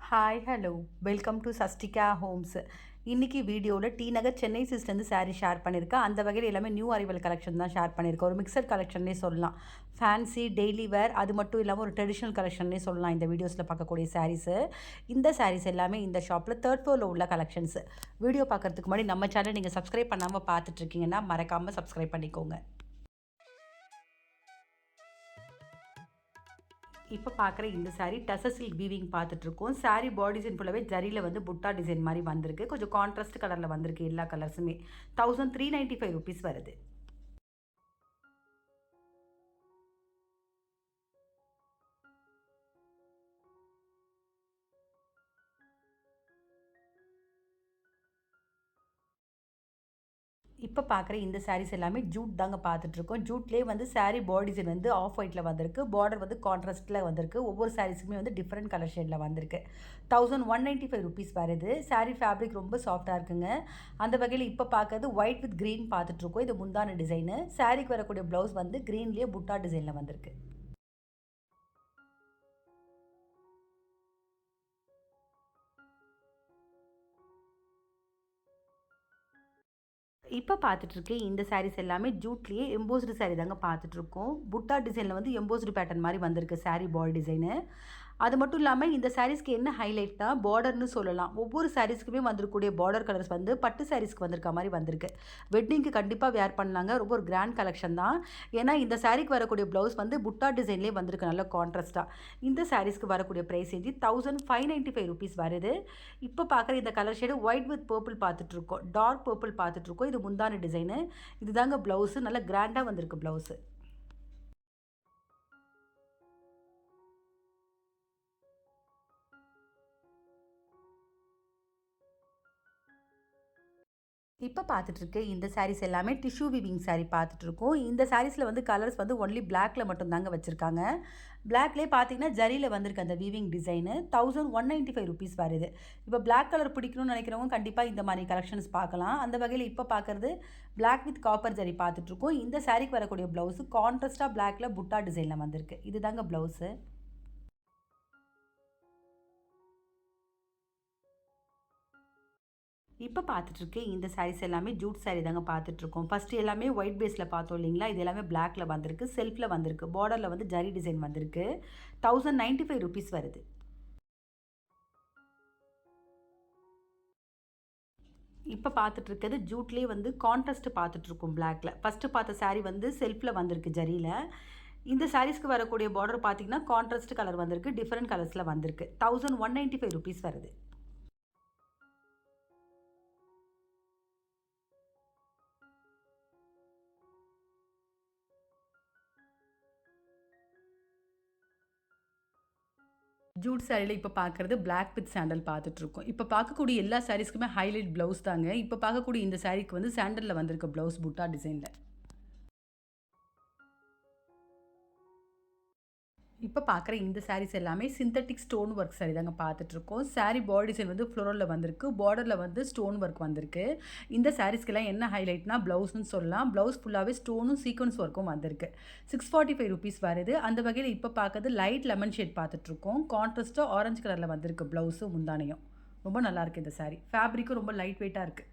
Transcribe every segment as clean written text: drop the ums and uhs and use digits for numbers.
Hi hello welcome to Sastika homes. இன்றைக்கி வீடியோவில் டி நகர் சென்னை சிஸ்லேருந்து சாரீ ஷேர் பண்ணியிருக்கேன். அந்த வகையில் எல்லாமே நியூ அரைவல் கலெக்ஷன் தான் ஷேர் பண்ணியிருக்கேன். ஒரு மிக்சட் கலெக்ஷன்னே சொல்லலாம். ஃபேன்சி டெய்லி வேர் அது மட்டும் இல்லாமல் ஒரு ட்ரெடிஷ்னல் கலெக்ஷன்னே சொல்லலாம். இந்த வீடியோஸில் பார்க்கக்கூடிய சாரீஸு இந்த சாரீஸ் எல்லாமே இந்த ஷாப்பில் தேர்ட் ஃப்ளோரில் உள்ள கலெக்ஷன்ஸ். வீடியோ பார்க்குறதுக்கு முன்னாடி நம்ம சேனல் நீங்கள் சப்ஸ்கிரைப் பண்ணாமல் பார்த்துட்ருக்கீங்கன்னா மறக்காமல் சப்ஸ்கிரைப் பண்ணிக்கோங்க. இப்போ பார்க்குற இந்த சாரீ டசர் சில்க் வீவிங் பார்த்துட்ருக்கோம். சாரீ பாடி டிசைன் ஃபுல்லாகவே ஜரியில் வந்து புட்டா டிசைன் மாதிரி வந்திருக்கு. கொஞ்சம் கான்ட்ராஸ்ட் கலரில் வந்திருக்கு. எல்லா கலர்ஸுமே 1395 ருபீஸ் வருது. இப்போ பார்க்குற இந்த சாரீஸ் எல்லாமே ஜூட் தாங்க பார்த்துட்ருக்கோம். ஜூட்லேயே வந்து சாரீ பாடி டிசைன் வந்து ஆஃப் ஒயிட்டில் வந்திருக்கு. பார்டர் வந்து கான்ட்ராஸ்ட்டில் வந்திருக்கு. ஒவ்வொரு சாரீஸுக்குமே வந்து டிஃப்ரெண்ட் கலர் ஷேடில் வந்திருக்கு. 1195 ருபீஸ் வருது. சாரீ ஃபேப்ரிக் ரொம்ப சாஃப்டாக இருக்குங்க. அந்த வகையில் இப்போ பார்க்கறது ஒயிட் வித் க்ரீன் பார்த்துட்ருக்கோம். இது முந்தான டிசைனு. சாரீக்கு வரக்கூடிய ப்ளவுஸ் வந்து க்ரீன்லேயே புட்டா டிசைனில் வந்திருக்கு. இப்போ பார்த்துட்ருக்கேன் இந்த சாரீஸ் எல்லாமே ஜூட்லேயே எம்போஸ்டு சாரீ தாங்க பார்த்துட்ருக்கோம். புட்டா டிசைனில் வந்து எம்போஸ்டு பேட்டர்ன் மாதிரி வந்திருக்கு சாரீ பாடி டிசைனு. அது மட்டும் இல்லாமல் இந்த சாரீஸ்க்கு என்ன ஹைலைட்னா பார்டர்னு சொல்லலாம். ஒவ்வொரு சாரீஸ்க்குமே வந்திருக்கக்கூடிய பார்டர் கலர்ஸ் வந்து பட்டு சாரீஸ்க்கு வந்திருக்க மாதிரி வந்திருக்கு. வெட்டிங்க்கு கண்டிப்பாக வேர் பண்ணலாங்க. ரொம்ப ஒரு கிராண்ட் கலெக்ஷன் தான். ஏன்னா இந்த சாரீக்கு வரக்கூடிய ப்ளவுஸ் வந்து புட்டா டிசைன்லேயே வந்திருக்கு. நல்ல கான்ட்ராஸ்ட்டாக. இந்த சாரீஸ்க்கு வரக்கூடிய ப்ரைஸ் 1595 ருபீஸ் வருது. இப்போ பார்க்குற இந்த colour shade white with purple பார்த்துட்ருக்கோம். டார்க் பர்பிள் பார்த்துட்ருக்கோம். இது முந்தான டிசைனு. இதுதாங்க ப்ளவுஸு. நல்லா கிராண்டாக வந்திருக்கு ப்ளவுஸு. இப்போ பார்த்துட்ருக்கு இந்த சாரீஸ் எல்லாமே டிஷ்யூ வீவிங் சாரீ பார்த்துட்ருக்கோம். இந்த சாரீஸில் வந்து கலர்ஸ் வந்து ஒன்லி பிளாக்ல மட்டும்தாங்க வச்சுருக்காங்க. பிளாக்லேயே பார்த்தீங்கன்னா ஜரியில் வந்திருக்கு அந்த வீவிங் டிசைனு. 1195 ருபீஸ் வருது. இப்போ பிளாக் கலர் பிடிக்கணும்னு நினைக்கிறவங்க கண்டிப்பாக இந்த மாதிரி கலெக்ஷன்ஸ் பார்க்கலாம். அந்த வகையில் இப்போ பார்க்குறது பிளாக் வித் காப்பர் ஜரி பார்த்துட்ருக்கோம். இந்த சாரீக்கு வரக்கூடிய ப்ளவுஸு கான்ட்ராஸ்ட்டாக பிளாக்ல புட்டா டிசைனில் வந்திருக்கு. இதுதாங்க ப்ளவுஸு. இப்போ பார்த்துட்ருக்கேன் இந்த சாரீஸ் எல்லாமே ஜூட் சாரீ தாங்க பார்த்துட்ருக்கோம். ஃபஸ்ட்டு எல்லாமே ஒயிட் பேஸில் பார்த்தோம் இல்லைங்களா? இது எல்லாமே பிளாக்ல வந்திருக்கு. செல்ஃபில் வந்திருக்கு. பார்டரில் வந்து ஜரி டிசைன் வந்திருக்கு. 1095 ருபீஸ் வருது. இப்போ பார்த்துட்ருக்கிறது ஜூட்லேயே வந்து கான்ட்ராஸ்ட் பார்த்துட்ருக்கோம் பிளாக்ல. ஃபஸ்ட்டு பார்த்த சாரீ வந்து செல்ஃபில் வந்திருக்கு ஜரியில். இந்த சாரீஸ்க்கு வரக்கூடிய பார்டர் பார்த்தீங்கன்னா கான்ட்ராஸ்ட் கலர் வந்திருக்கு. டிஃப்ரெண்ட் கலர்ஸில் வந்திருக்கு. 1195 ருபீஸ் வருது. ஜூட் சாரியில் இப்போ பார்க்குறது பிளாக் வித் சாண்டல் பார்த்துட்ருக்கோம். இப்போ பார்க்கக்கூடிய எல்லா சாரீஸ்க்குமே ஹைலைட் ப்ளவுஸ் தாங்க. இப்போ பார்க்கக்கூடிய இந்த சாரீக்கு வந்து சாண்டலில் வந்திருக்க ப்ளவுஸ் புட்டா டிசைனில். இப்போ பார்க்குற இந்த சாரீஸ் எல்லாமே சிந்தட்டிக் ஸ்டோன் ஒர்க் சாரீ தாங்க பார்த்துட்ருக்கோம். சாரீ பாடி டிசைன் வந்து ஃப்ளோரலில் வந்திருக்கு. பார்டரில் வந்து ஸ்டோன் ஒர்க் வந்திருக்கு. இந்த சாரீஸ்க்கெல்லாம் என்ன ஹைலைட்னா ப்ளவுஸ்னு சொல்லலாம். ப்ளவுஸ் ஃபுல்லாகவே ஸ்டோனும் சீக்வன்ஸ் ஒர்க்கும் வந்திருக்கு. 645 ருபீஸ் வருது. அந்த வகையில் இப்போ பார்க்கறது லைட் லெமன் ஷேட் பார்த்துட்ருக்கோம். கான்ட்ராஸ்ட்டாக ஆரஞ்சு கலரில் வந்திருக்கு ப்ளவுஸும் முந்தானையும். ரொம்ப நல்லாயிருக்கு இந்த சாரீ. ஃபேப்ரிக்கும் ரொம்ப லைட் வெயிட்டாக இருக்குது.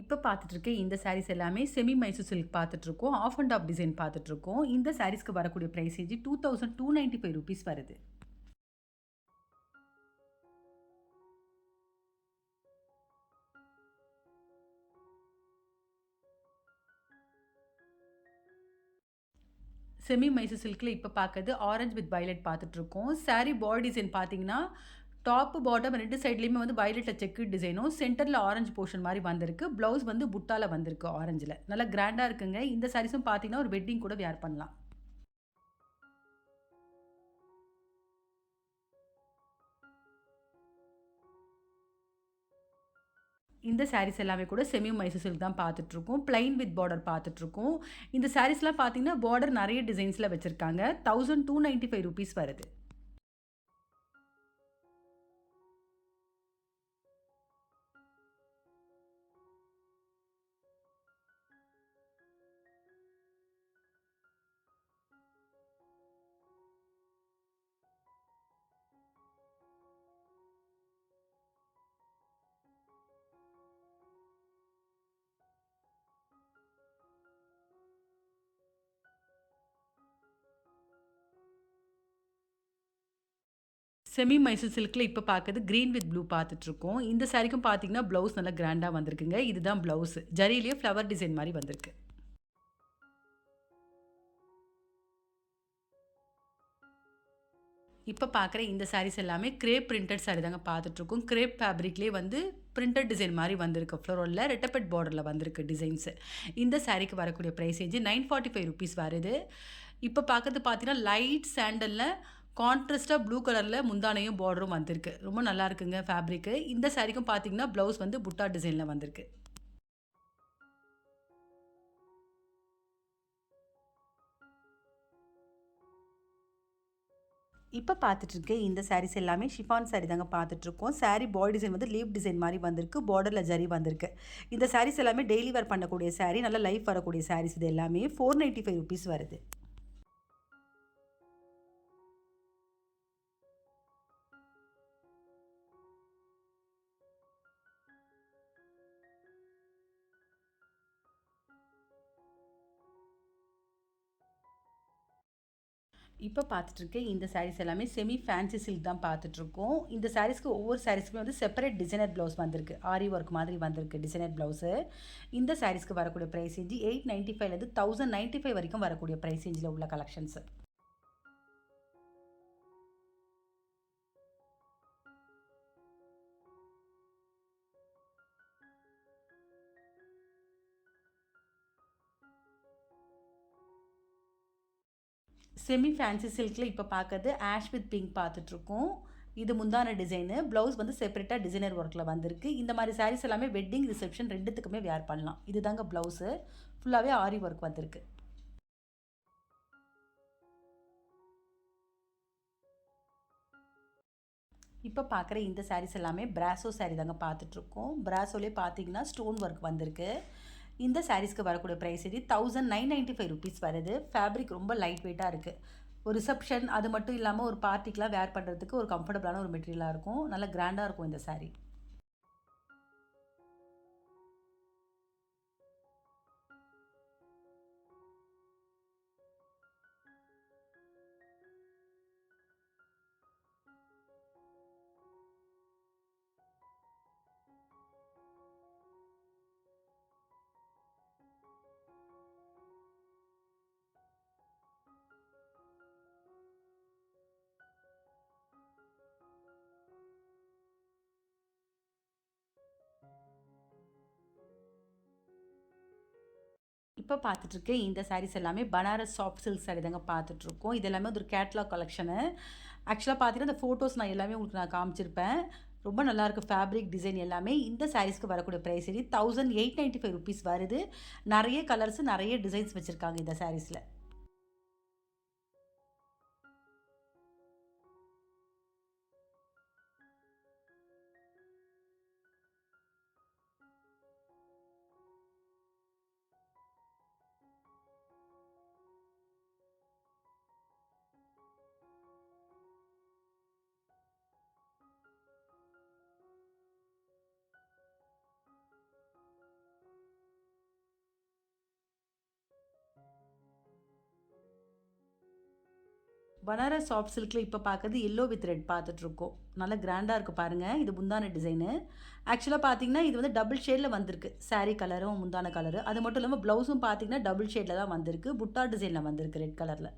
இப்போ பார்த்துட்ருக்கேன் இந்த சாரீஸ் எல்லாமே செமி மைசூர் சில்க் பார்த்துட்ருக்கோம். ஆஃப் அண்ட் ஆஃப் டிசைன் பார்த்துட்ருக்கோம். இந்த சாரீஸ்க்கு வரக்கூடிய ப்ரைஸேஜ் 2295 ருபீஸ் வருது. செமி மைசூர் சில்கில் இப்போ பார்க்கறது ஆரஞ்ச் வித் வயலட் பார்த்துட்ருக்கோம். சாரீ பாடி டிசைன் பார்த்தீங்கன்னா டாப்பு பாட்டம் 2 சைட்லேயுமே வந்து வயலட்டில் செக்கு டிசைனும் சென்டரில் ஆரஞ்சு போர்ஷன் மாதிரி வந்திருக்கு. ப்ளவுஸ் வந்து புட்டாவில் வந்திருக்கு ஆரஞ்சில். நல்லா கிராண்டாக இருக்குங்க. இந்த சாரீஸும் பார்த்தீங்கன்னா ஒரு வெட்டிங் கூட வியர் பண்ணலாம். இந்த சாரீஸ் எல்லாமே கூட செமி மைசூர் சில்க் தான் பார்த்துட்ருக்கோம். பிளைன் வித் பார்டர் பார்த்துட்ருக்கோம். இந்த சாரீஸ்லாம் பார்த்தீங்கன்னா பார்டர் நிறைய டிசைன்ஸில் வச்சுருக்காங்க. 1295 ருபீஸ் வருது. செமி மைசூர் சில்க்ல இப்ப பாக்குறது கிரீன் வித் ப்ளூ பாத்துட்ருக்கோம். இந்த சாரிக்கும் பாத்தீங்கன்னா, ப்ளவுஸ் நல்லா கிராண்டா வந்திருக்குங்க. இதுதான் ப்ளவுஸ். ஜரியிலேயே ஃப்ளவர் டிசைன் மாரி வந்திருக்கு. இப்ப பாக்குற இந்த சாரீஸ் எல்லாமே கிரேப் பிரிண்டட் சாரி தாங்க பாத்துட்ருக்கோம். கிரேப் ஃபேப்ரிக்லயே வந்து பிரிண்டட் டிசைன் மாரி வந்திருக்கு. ஃப்ளோரல்ல ரெட்டப்பட் பார்டர்ல வந்திருக்கு டிசைன்ஸ். இந்த சாரிக்கு வரக்கூடிய பிரைஸ் ரேஞ்சு ₹945 வருது. இப்ப பாக்குறது பாத்தீங்கன்னா, லைட் சாண்டல்ல கான்ட்ராஸ்ட்டா ப்ளூ கலர்ல முந்தானையும் பார்டரும் வந்திருக்கு. ரொம்ப நல்லா இருக்குங்க ஃபேப்ரிக்கு. இந்த சாரிக்கும் பாத்தீங்கன்னா, ப்ளவுஸ் வந்து புட்டா டிசைன்ல வந்திருக்கு. இப்ப பார்த்துட்டுருக்க இந்த சாரீஸ் எல்லாமே ஷிஃபான் சாரி தாங்க பார்த்துட்ருக்கோம். சாரி பாடி டிசைன் வந்து லீப் டிசைன் மாரி வந்திருக்கு. பார்டர்ல ஜரி வந்திருக்கு. இந்த சாரீஸ் எல்லாமே டெய்லி வேர் பண்ணக்கூடிய சாரி. நல்ல லைஃப் வரக்கூடிய சாரீஸ் இது எல்லாமே. ₹495 வருது. இப்ப பார்த்துட்டுருக்க இந்த சாரீஸ் எல்லாமே செமி ஃபேன்சி சில்க் தான் பார்த்துட்ருக்கோம். இந்த சாரீஸ்க்கு ஒவ்வொரு சாரீஸ்க்குமே வந்து செப்பரேட் டிசைனர் ப்ளவுஸ் வந்திருக்கு. ஆரி ஒர்க் மாதிரி வந்திருக்கு டிசைனர் ப்ளவுஸு. இந்த சாரீஸ்க்கு வரக்கூடிய பிரைஸ் ரேஞ்சு 895லேருந்து 1095 வரைக்கும் வரக்கூடிய பிரைஸ் ரேஞ்சில உள்ள கலெக்ஷன்ஸ். செமி ஃபேன்சி சில்க்ல இப்ப பார்க்கறது ஆஷ் வித் பிங்க் பார்த்துட்ருக்கோம். இது முந்தான டிசைனு. ப்ளவுஸ் வந்து செப்பரேட்டா டிசைனர் ஒர்க்ல வந்திருக்கு. இந்த மாரி சாரீஸ் எல்லாமே வெட்டிங், ரிசப்ஷன் 2த்துக்குமே வியர் பண்ணலாம். இதுதாங்க ப்ளவுஸு. ஃபுல்லாவே ஆரி ஒர்க் வந்திருக்கு. இப்ப பார்க்குற இந்த சாரீஸ் எல்லாமே பிராசோ சாரி தாங்க பார்த்துட்ருக்கோம். பிராசோலயே பார்த்தீங்கன்னா, ஸ்டோன் ஒர்க் வந்திருக்கு. இந்த சாரீஸ்க்கு வரக்கூடிய பிரைஸ் இது ₹1995 வருது. ஃபேப்ரிக் ரொம்ப லைட் வெயிட்டா இருக்கு. ஒரு ரிசப்ஷன் அது மட்டும் இல்லாம ஒரு பார்ட்டிக்குலாம் வேர் பண்றதுக்கு ஒரு கம்ஃபர்டபுளான ஒரு மெட்டீரியலா இருக்கும். நல்லா கிராண்டா இருக்கும் இந்த சாரி. இப்ப பார்த்துட்டுருக்க இந்த சாரீஸ் எல்லாமே பனாரஸ் சாஃப்ட் சில்க் சாரி தாங்க பார்த்துட்ருக்கோம். இது எல்லாமே வந்து ஒரு கேட்லாக் கலெக்ஷனு. ஆக்சுவலா பார்த்தீங்கன்னா, இந்த ஃபோட்டோஸ் நான் எல்லாமே உங்களுக்கு நான் காமிச்சிருப்பேன். ரொம்ப நல்லாயிருக்கு ஃபேப்ரிக் டிசைன் எல்லாமே. இந்த சாரீஸ்க்கு வரக்கூடிய பிரைஸ் சரி ₹1895 வருது. நெறைய கலர்ஸ், நெறைய டிசைன்ஸ் வச்சிருக்காங்க இந்த சாரீஸ்ல. பனாரஸ் சாஃப்ட் சில்க்ல இப்ப பார்க்கறது எல்லோ வித் ரெட் பார்த்துட்ருக்கோம். நல்லா கிராண்டா இருக்கு பாருங்க. இது முந்தான டிசைனு. ஆக்சுவலா பார்த்தீங்கன்னா, இது வந்து டபுள் ஷேட்ல வந்திருக்கு. சாரி கலரும், முந்தான கலரு. அது மட்டும் இல்லாம ப்ளவுஸும் பார்த்தீங்கன்னா, டபுள் ஷேட்ல தான் வந்திருக்கு. புட்டா டிசைன்ல வந்திருக்கு ரெட் கலர்ல.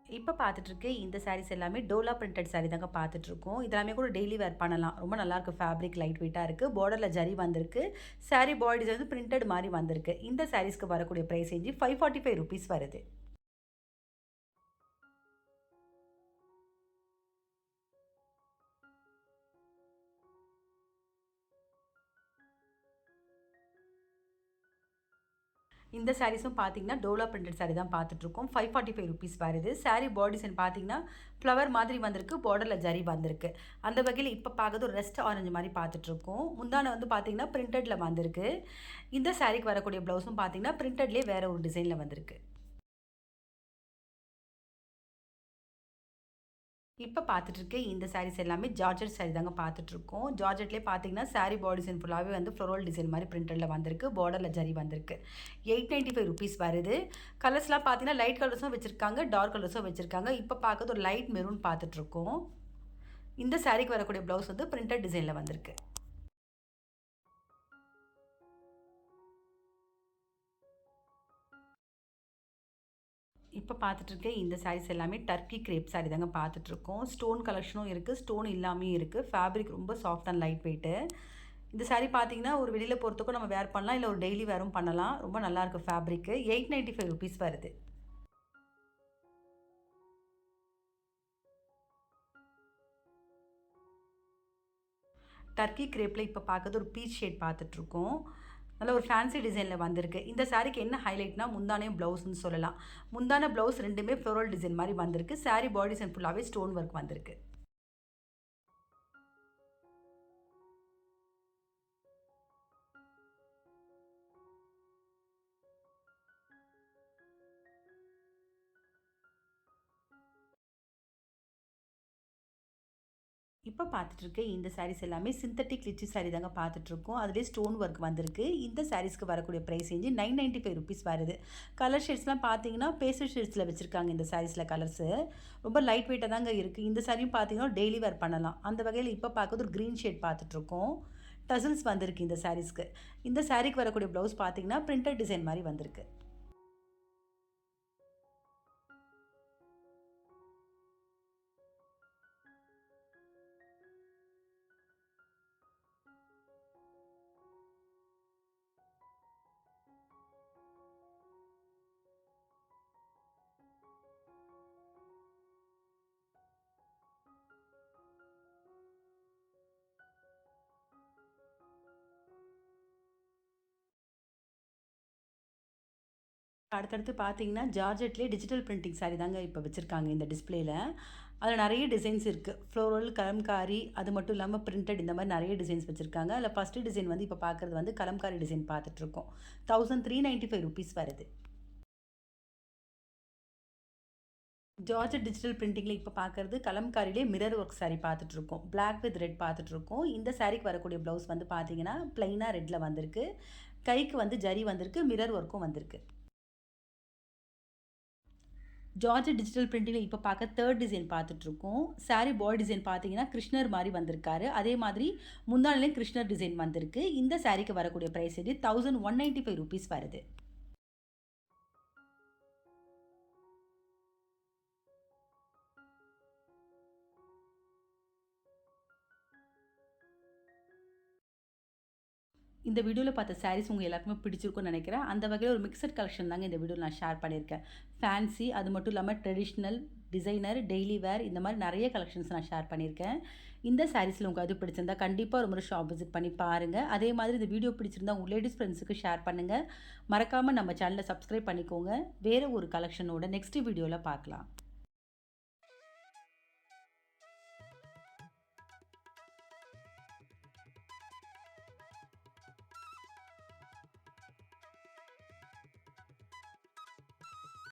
இப்ப பார்த்துட்டுருக்க இந்த சாரீஸ் எல்லாமே டோலா பிரிண்டட் சாரி தாங்க பார்த்துட்ருக்கோம். இதெல்லாமே கூட டெய்லி வேர் பண்ணலாம். ரொம்ப நல்லாயிருக்கு ஃபேப்ரிக் லைட் வெயிட்டா இருக்கு. பார்டர்ல ஜரி வந்திருக்கு. சாரி பாடி டிசைன் வந்து பிரிண்டட் மாரி வந்திருக்கு. இந்த சாரீஸ்க்கு வரக்கூடிய பிரைஸ் ரேஞ்சு ₹545 வருது. இந்த சாரீஸும் பார்த்தீங்கன்னா, டோலா பிரிண்டட் சாரி தான் பார்த்துட்ருக்கோம். ₹545 வருது. சாரி பாடி டிசைன் பார்த்தீங்கன்னா, ஃப்ளவர் மாதிரி வந்திருக்கு. பார்டர்ல ஜரி வந்திருக்கு. அந்த வகையில இப்ப பார்க்கறது ஒரு ரெஸ்ட் ஆரஞ்சு மாரி பார்த்துட்ருக்கோம். முந்தான வந்து பார்த்தீங்கன்னா, பிரிண்டட்ல வந்திருக்கு. இந்த சாரிக்கு வரக்கூடிய ப்ளவுஸும் பார்த்தீங்கன்னா, பிரிண்டட்லயே வேற ஒரு டிசைன்ல வந்திருக்கு. இப்போ பார்த்துட்ருக்க இந்த சாரீஸ் எல்லாமே ஜார்ஜெட் சாரீ தாங்க பார்த்துட்ருக்கோம். ஜார்ஜெட்லேயே பார்த்தீங்கன்னா சாரீ பாடி டிசைன் ஃபுல்லாகவே வந்து ஃப்ளோரல் டிசைன் மாதிரி பிரிண்டடில் வந்திருக்கு. பார்டரில் ஜரி வந்திருக்கு. ₹895 வருது. கலர்ஸ்லாம் பார்த்தீங்கன்னா லைட் கலர்ஸும் வச்சுருக்காங்க, டார்க் கலர்ஸும் வச்சுருக்காங்க. இப்போ பார்க்கறது ஒரு லைட் மெரூன் பார்த்துட்ருக்கோம். இந்த சாரீக்கு வரக்கூடிய ப்ளவுஸ் வந்து பிரிண்டட் டிசைனில் வந்திருக்கு. இப்போ பார்த்துட்ருக்க இந்த சாரீஸ் எல்லாமே டர்க்கி கிரேப் சாரீ தாங்க பார்த்துட்ருக்கோம். ஸ்டோன் கலெக்ஷனும் இருக்குது, ஸ்டோன் இல்லாமையும் இருக்குது. ஃபேப்ரிக் ரொம்ப சாஃப்ட் அண்ட் லைட் வெயிட்டு. இந்த சாரீ பார்த்தீங்கன்னா ஒரு வெளியில் போகிறதுக்கும் நம்ம வேர் பண்ணலாம், இல்லை ஒரு டெய்லி வேரும் பண்ணலாம். ரொம்ப நல்லாயிருக்கு ஃபேப்ரிக்கு. ₹895 வருது. டர்க்கி கிரேப்பில் இப்போ பார்க்கறது ஒரு பீச் ஷேட் பார்த்துட்ருக்கோம். நல்ல ஒரு ஃபேன்சி டிசைனில் வந்திருக்கு. இந்த சாரீக்கு என்ன ஹைலைட்னா முந்தானே ப்ளவுஸ்ன்னு சொல்லலாம். முந்தான ப்ளவுஸ் ரெண்டுமே ஃப்ளோரல் டிசைன் மாதிரி வந்திருக்கு. சாரீ பாடி டிசைன் ஃபுல்லாகவே ஸ்டோன் ஒர்க் வந்திருக்கு. இப்போ பார்த்துட்ருக்க இந்த சாரீஸ் எல்லாமே சிந்தட்டிக் லிச்சி சாரீ தாங்க பார்த்துட்ருக்கோம். அதிலே ஸ்டோன் ஒர்க் வந்திருக்கு. இந்த சாரீஸ்க்கு வரக்கூடிய ப்ரைஸ் ரேஞ்சு ₹995 வருது. கலர் ஷேட்ஸ்லாம் பார்த்தீங்கன்னா பேஸ்டல் ஷேட்ஸில் வச்சுருக்காங்க இந்த சாரீஸில் கலர்ஸு. ரொம்ப லைட் வெயிட்டாக தாங்க இருக்குது. இந்த சாரியும் பார்த்தீங்கன்னா டெய்லி வேர் பண்ணலாம். அந்த வகையில் இப்போ பார்க்குறது ஒரு க்ரீன் ஷேட் பார்த்துட்ருக்கோம். டசல்ஸ் வந்திருக்கு இந்த சாரீஸ்க்கு. இந்த சாரீக்கு வரக்கூடிய ப்ளவுஸ் பார்த்தீங்கன்னா பிரிண்டட் டிசைன் மாதிரி வந்திருக்கு. அடுத்தடுத்து பார்த்தீங்கன்னா, ஜார்ஜெட்லேயே டிஜிட்டல் பிரிண்டிங் சாரீ தாங்க இப்போ வச்சுருக்காங்க இந்த டிஸ்ப்ளேல. அதில் நிறைய டிசைன்ஸ் இருக்குது. ஃப்ளோரல், கலம்காரி, அது மட்டும் இல்லாமல் பிரிண்டட் இந்த மாதிரி நிறைய டிசைன்ஸ் வச்சுருக்காங்க. அதில் ஃபஸ்ட்டு டிசைன் வந்து இப்போ பார்க்குறது வந்து கலம்காரி டிசைன் பார்த்துட்ருக்கோம். ₹1395 வருது. ஜார்ஜெட் டிஜிட்டல் பிரிண்டிங்கில் இப்போ பார்க்குறது கலம்காரிலே மிரர் ஒர்க் சாரீ பார்த்துட்ருக்கோம். பிளாக் வித் ரெட் பார்த்துட்ருக்கோம். இந்த சாரீக்கு வரக்கூடிய ப்ளவுஸ் வந்து பார்த்தீங்கன்னா, ப்ளைனாக ரெட்டில் வந்திருக்கு. கைக்கு வந்து ஜரி வந்திருக்கு, மிரர் ஒர்க்கும் வந்திருக்கு. ஜார்ஜெட் டிஜிட்டல் பிரிண்டிங்கில் இப்போ பார்க்க தேர்ட் டிசைன் பார்த்துட்ருக்கோம். சாரீ பாடி டிசைன் பார்த்தீங்கன்னா கிருஷ்ணர் மாதிரி வந்திருக்காரு. அதே மாதிரி முந்தானிலையும் கிருஷ்ணர் டிசைன் வந்திருக்கு. இந்த சாரீக்கு வரக்கூடிய ப்ரைஸ் இது ₹1195 வருது. இந்த வீடியோவில் பார்த்த சாரீஸ் உங்கள் எல்லாருக்குமே பிடிச்சிருக்கும்னு நினைக்கிறேன். அந்த வகையில் ஒரு மிக்சட் கலெக்ஷன் தாங்க இந்த வீடியோவில் நான் ஷேர் பண்ணியிருக்கேன். ஃபேன்சி, அது மட்டும் இல்லாமல் ட்ரெடிஷ்னல், டிசைனர், டெய்லி வேர் இந்த மாதிரி நிறைய கலெக்ஷன்ஸ் நான் ஷேர் பண்ணியிருக்கேன். இந்த சாரீஸில் உங்களுக்கு அது பிடிச்சிருந்தா கண்டிப்பாக ஒரு முறை ஷாப் விசிட் பண்ணி பாருங்கள். அதே மாதிரி இந்த வீடியோ பிடிச்சிருந்தா உங்கள் லேடிஸ் ஃப்ரெண்ட்ஸுக்கு ஷேர் பண்ணுங்கள். மறக்காமல் நம்ம சேனலை சப்ஸ்கிரைப் பண்ணிக்கோங்க. வேறு ஒரு கலெக்ஷனோட நெக்ஸ்ட் வீடியோவில் பார்க்கலாம்.